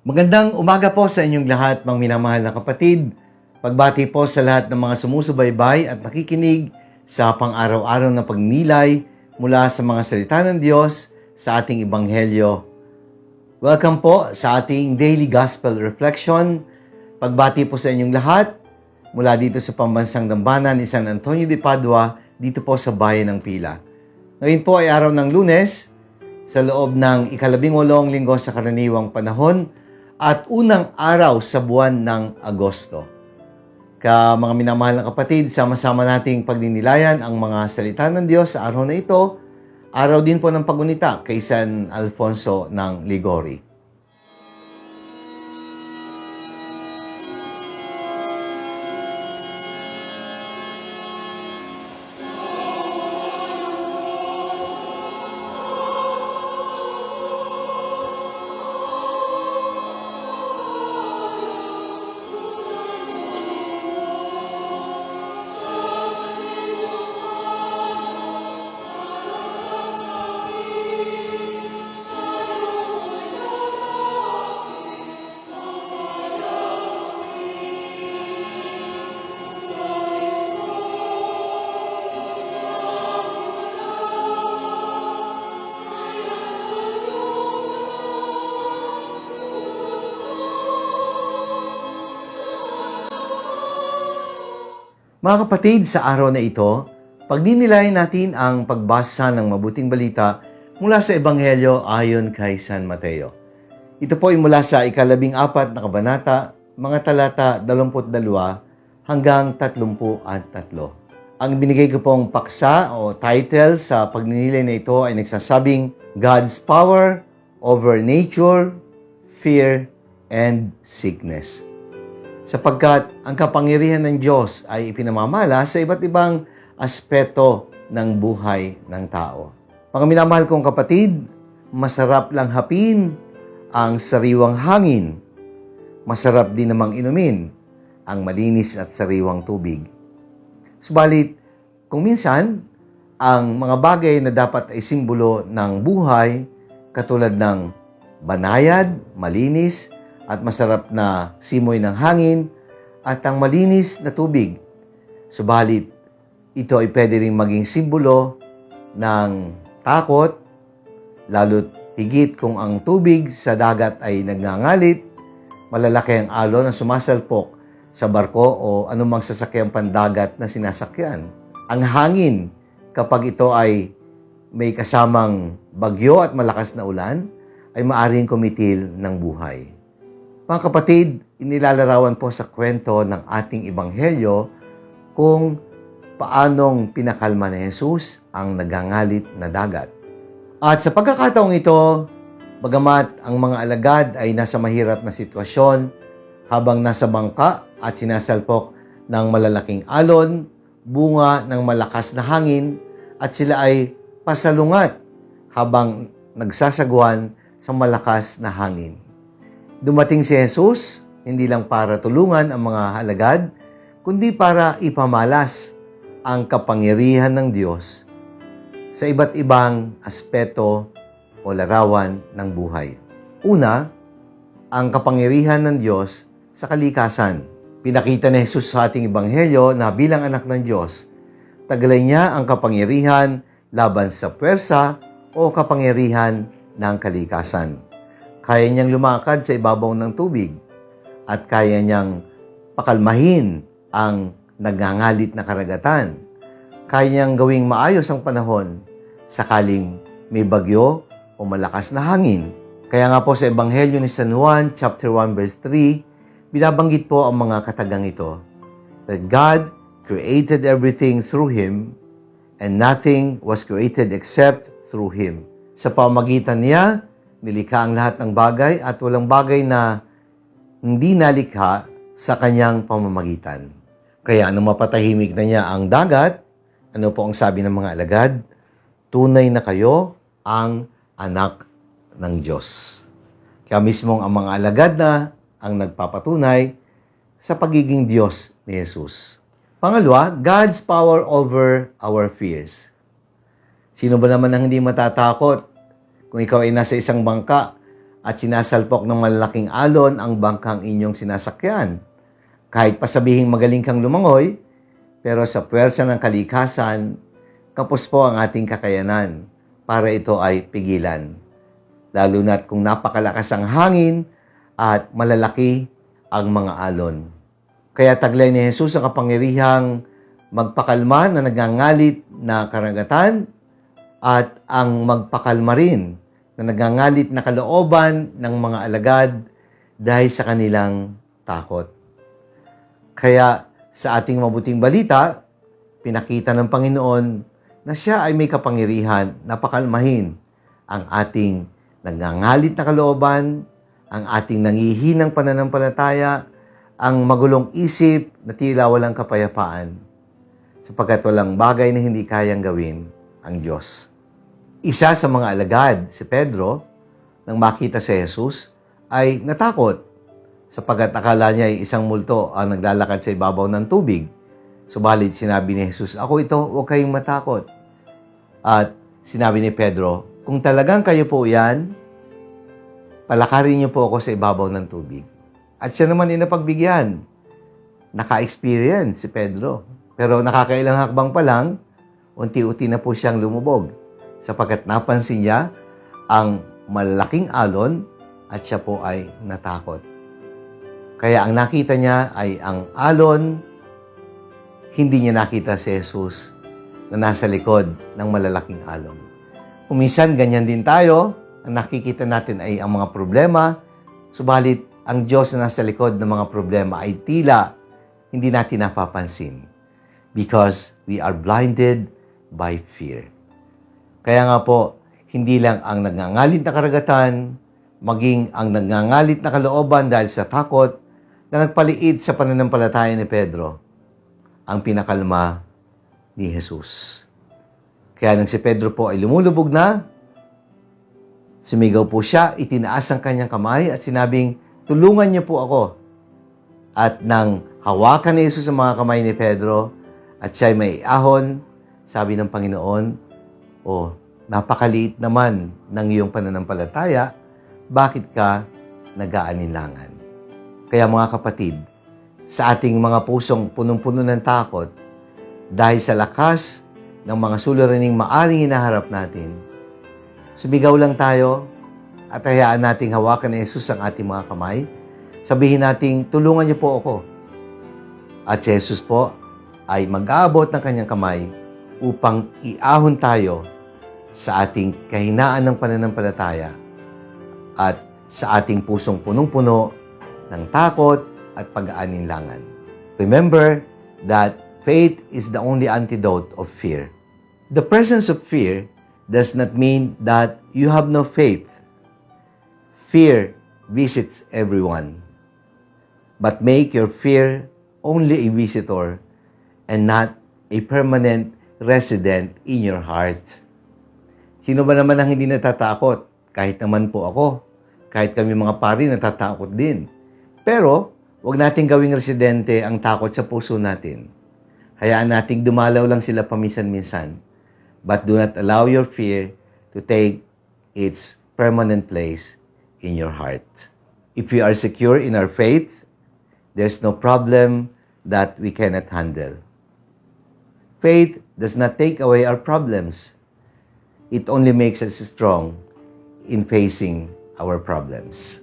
Magandang umaga po sa inyong lahat, mga minamahal na kapatid. Pagbati po sa lahat ng mga sumusubaybay at nakikinig sa pang-araw-araw na pagnilay mula sa mga salita ng Diyos sa ating Ebanghelyo. Welcome po sa ating Daily Gospel Reflection. Pagbati po sa inyong lahat mula dito sa pambansang dambana ni San Antonio de Padua, dito po sa bayan ng Pila. Ngayon po ay araw ng Lunes, sa loob ng 18 linggo sa karaniwang panahon, at unang araw sa buwan ng Agosto. Mga minamahal na kapatid, sama-sama nating pagninilayan ang mga salita ng Diyos sa araw na ito, araw din po ng pagunita kay San Alfonso ng Liguori. Mga kapatid, sa araw na ito, pagdinilayan natin ang pagbasa ng mabuting balita mula sa Ebanghelyo ayon kay San Mateo. Ito po ay mula sa 14 na kabanata, mga talata 22 hanggang 33. Ang binigay ko pong paksa o title sa pagninilay na ito ay nagsasabing God's Power over Nature, Fear, and Sickness. Sapagkat ang kapangyarihan ng Diyos ay ipinamamala sa iba't ibang aspeto ng buhay ng tao. Mga minamahal kong kapatid, masarap lang hapin ang sariwang hangin. Masarap din namang inumin ang malinis at sariwang tubig. Subalit, kung minsan, ang mga bagay na dapat ay simbolo ng buhay, katulad ng banayad, malinis, at masarap na simoy ng hangin at ang malinis na tubig. Subalit, ito ay pwede rin maging simbolo ng takot, lalo't higit kung ang tubig sa dagat ay nagngangalit, malalaki ang alon na sumasalpok sa barko o anumang sasakyang pandagat na sinasakyan. Ang hangin, kapag ito ay may kasamang bagyo at malakas na ulan, ay maaaring kumitil ng buhay. Mga kapatid, inilalarawan po sa kwento ng ating Ebanghelyo kung paanong pinakalma ni Jesus ang nagangalit na dagat. At sa pagkakataong ito, bagamat ang mga alagad ay nasa mahirap na sitwasyon habang nasa bangka at sinasalpok ng malalaking alon, bunga ng malakas na hangin, at sila ay pasalungat habang nagsasagwan sa malakas na hangin. Dumating si Jesus, hindi lang para tulungan ang mga alagad, kundi para ipamalas ang kapangyarihan ng Diyos sa iba't ibang aspeto o larawan ng buhay. Una, ang kapangyarihan ng Diyos sa kalikasan. Pinakita ni Jesus sa ating Ebanghelyo na bilang anak ng Diyos, taglay niya ang kapangyarihan laban sa puwersa o kapangyarihan ng kalikasan. Kaya niyang lumakad sa ibabaw ng tubig at kaya niyang pakalmahin ang nagngangalit na karagatan. Kaya niyang gawing maayos ang panahon sakaling may bagyo o malakas na hangin. Kaya nga po sa Ebanghelyo ni San Juan, chapter 1, verse 3, binabanggit po ang mga katagang ito, that God created everything through Him and nothing was created except through Him. Sa pamamagitan niya, nilikha ang lahat ng bagay at walang bagay na hindi nalikha sa kanyang pamamagitan. Kaya nung mapatahimik na niya ang dagat, ano po ang sabi ng mga alagad? Tunay na kayo ang anak ng Diyos. Kaya mismong ang mga alagad na ang nagpapatunay sa pagiging Diyos ni Jesus. Pangalawa, God's power over our fears. Sino ba naman ang hindi matatakot kung ikaw ay nasa isang bangka at sinasalpok ng malalaking alon ang bangkang inyong sinasakyan. Kahit pa sabihing magaling kang lumangoy, pero sa puwersa ng kalikasan, kapos po ang ating kakayanan para ito ay pigilan. Lalo na't kung napakalakas ang hangin at malalaki ang mga alon. Kaya taglay ni Jesus ang kapangyarihang magpakalma na nagngangalit na karagatan at ang magpakalma rin na nagngangalit na kalooban ng mga alagad dahil sa kanilang takot. Kaya sa ating mabuting balita, pinakita ng Panginoon na siya ay may kapangyarihan na pakalmahin ang ating nagngangalit na kalooban, ang ating nangihinang pananampalataya, ang magulong isip na tila walang kapayapaan, sapagkat walang bagay na hindi kayang gawin ang Diyos. Isa sa mga alagad, si Pedro, nang makita si Jesus, ay natakot, sapagkat akala niya ay isang multo ang naglalakad sa ibabaw ng tubig. Subalit sinabi ni Jesus, "Ako ito, huwag kayong matakot." At sinabi ni Pedro, "Kung talagang kayo po yan, palakarin niyo po ako sa ibabaw ng tubig." At siya naman ay napagbigyan. Naka-experience si Pedro. Pero nakakailang hakbang pa lang, unti-unti na po siyang lumubog, sapagkat napansin niya ang malaking alon at siya po ay natakot. Kaya ang nakita niya ay ang alon, hindi niya nakita si Jesus na nasa likod ng malalaking alon. Kuminsan, ganyan din tayo. Ang nakikita natin ay ang mga problema, subalit ang Diyos na nasa likod ng mga problema ay tila hindi natin napapansin because we are blinded by fear. Kaya nga po, hindi lang ang nagngangalit na karagatan, maging ang nagngangalit na kalooban dahil sa takot na nagpaliit sa pananampalataya ni Pedro, ang pinakalma ni Jesus. Kaya nang si Pedro po ay lumulubog na, sumigaw po siya, itinaas ang kanyang kamay at sinabing, "Tulungan niyo po ako." At nang hawakan ni Jesus ang mga kamay ni Pedro at siya ay may ahon, sabi ng Panginoon, napakaliit naman ng iyong pananampalataya, bakit ka nag-aalinlangan? Kaya mga kapatid, sa ating mga pusong punong-puno ng takot, dahil sa lakas ng mga suliraning maaring hinaharap natin, sumigaw lang tayo at hayaan nating hawakan ni Jesus ang ating mga kamay. Sabihin nating, "Tulungan niyo po ako." At si Jesus po ay mag-aabot ng kanyang kamay upang iahon tayo sa ating kahinaan ng pananampalataya at sa ating pusong punong-puno ng takot at pag-aalinlangan. Remember that faith is the only antidote of fear. The presence of fear does not mean that you have no faith. Fear visits everyone. But make your fear only a visitor and not a permanent resident in your heart. Sino ba naman ang hindi natatakot? Kahit naman po ako. Kahit kami mga pari natatakot din. Pero, huwag nating gawing residente ang takot sa puso natin. Hayaan nating dumalaw lang sila paminsan-minsan. But do not allow your fear to take its permanent place in your heart. If we are secure in our faith, there's no problem that we cannot handle. Faith does not take away our problems. It only makes us strong in facing our problems.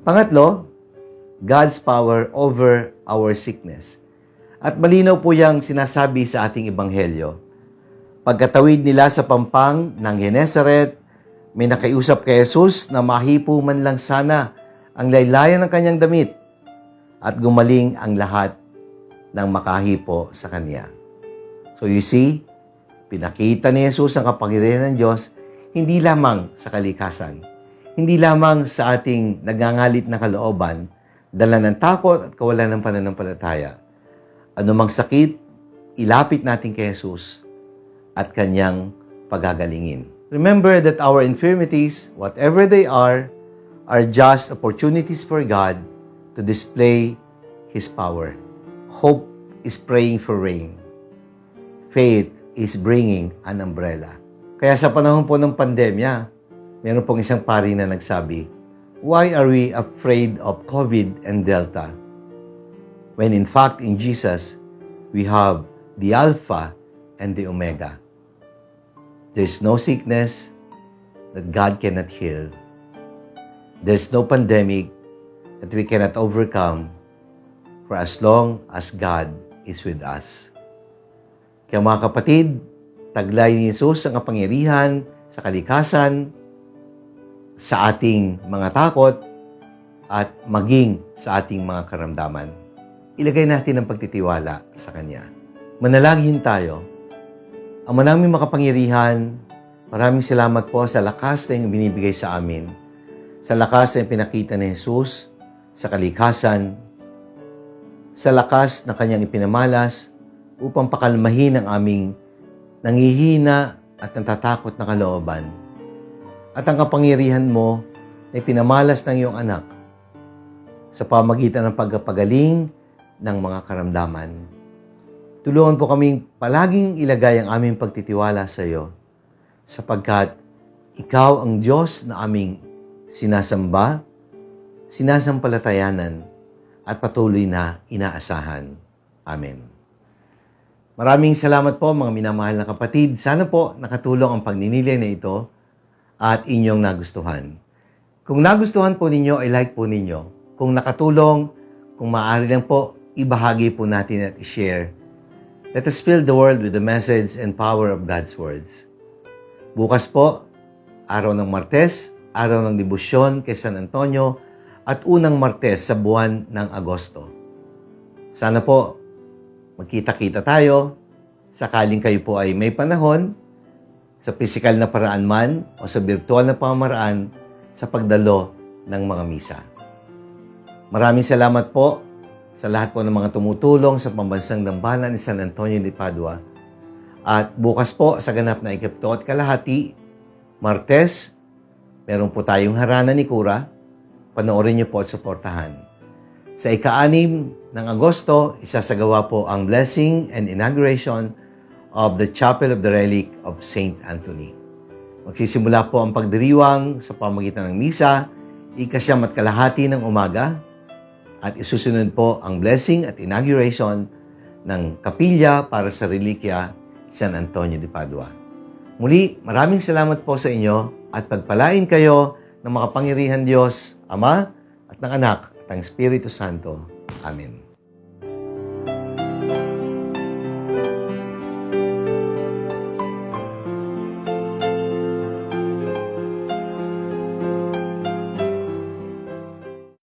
Pangatlo, God's power over our sickness. At malinaw po yang sinasabi sa ating ebanghelyo. Pagkatawid nila sa pampang ng Genesaret, may nakiusap kay Jesus na mahipo man lang sana ang laylayan ng kanyang damit at gumaling ang lahat ng makahipo sa kanya. So you see, pinakita ni Jesus ang kapangyarihan ng Diyos hindi lamang sa kalikasan, hindi lamang sa ating nagngangalit na kalooban, dala ng takot at kawalan ng pananampalataya. Anumang sakit, ilapit natin kay Jesus at kanyang pagagalingin. Remember that our infirmities, whatever they are just opportunities for God to display His power. Hope is praying for rain. Faith is bringing an umbrella. Kaya sa panahon po ng pandemya, Meron pong isang pari na nagsabi, "Why are we afraid of COVID and Delta? When in fact, in Jesus, we have the Alpha and the Omega. There's no sickness that God cannot heal. There's no pandemic that we cannot overcome for as long as God is with us." Kaya mga kapatid, taglay ni Jesus ang kapangyarihan sa kalikasan, sa ating mga takot, at maging sa ating mga karamdaman. Ilagay natin ang pagtitiwala sa Kanya. Manalangin tayo. Ama naming makapangyarihan, maraming salamat po sa lakas na iyong binibigay sa amin, sa lakas na pinakita ni Jesus sa kalikasan, sa lakas na Kanyang ipinamalas upang pakalmahin ang aming nangihina at natatakot na kalooban. At ang kapangyarihan mo ay pinamalas ng iyong anak sa pamagitan ng pagpagaling ng mga karamdaman. Tulungan po kaming palaging ilagay ang aming pagtitiwala sa iyo, sapagkat ikaw ang Diyos na aming sinasamba, sinasampalatayanan, at patuloy na inaasahan. Amen. Maraming salamat po mga minamahal na kapatid. Sana po nakatulong ang pagninilay na ito at inyong nagustuhan. Kung nagustuhan po ninyo, i-like po ninyo. Kung nakatulong, kung maaari lang po, ibahagi po natin at i-share. Let us fill the world with the message and power of God's words. Bukas po, araw ng Martes, araw ng debosyon kay San Antonio, at unang Martes sa buwan ng Agosto. Sana po, magkita-kita tayo, sakaling kayo po ay may panahon, sa pisikal na paraan man o sa virtual na pamamaraan sa pagdalo ng mga misa. Maraming salamat po sa lahat po ng mga tumutulong sa pambansang dambana ni San Antonio de Padua. At bukas po sa ganap na ikapito at kalahati, Martes, meron po tayong harana ni Kura. Panoorin niyo po at suportahan. Sa ika-6 ng Agosto, isasagawa po ang blessing and inauguration of the Chapel of the Relic of Saint Anthony. Magsisimula po ang pagdiriwang sa pamagitan ng misa, ika-9 at kalahati ng umaga, at isusunod po ang blessing at inauguration ng kapilya para sa relikya San Antonio de Padua. Muli, maraming salamat po sa inyo at pagpalain kayo ng makapangyarihan Diyos, Ama at ng Anak at ng Espiritu Santo. Amen.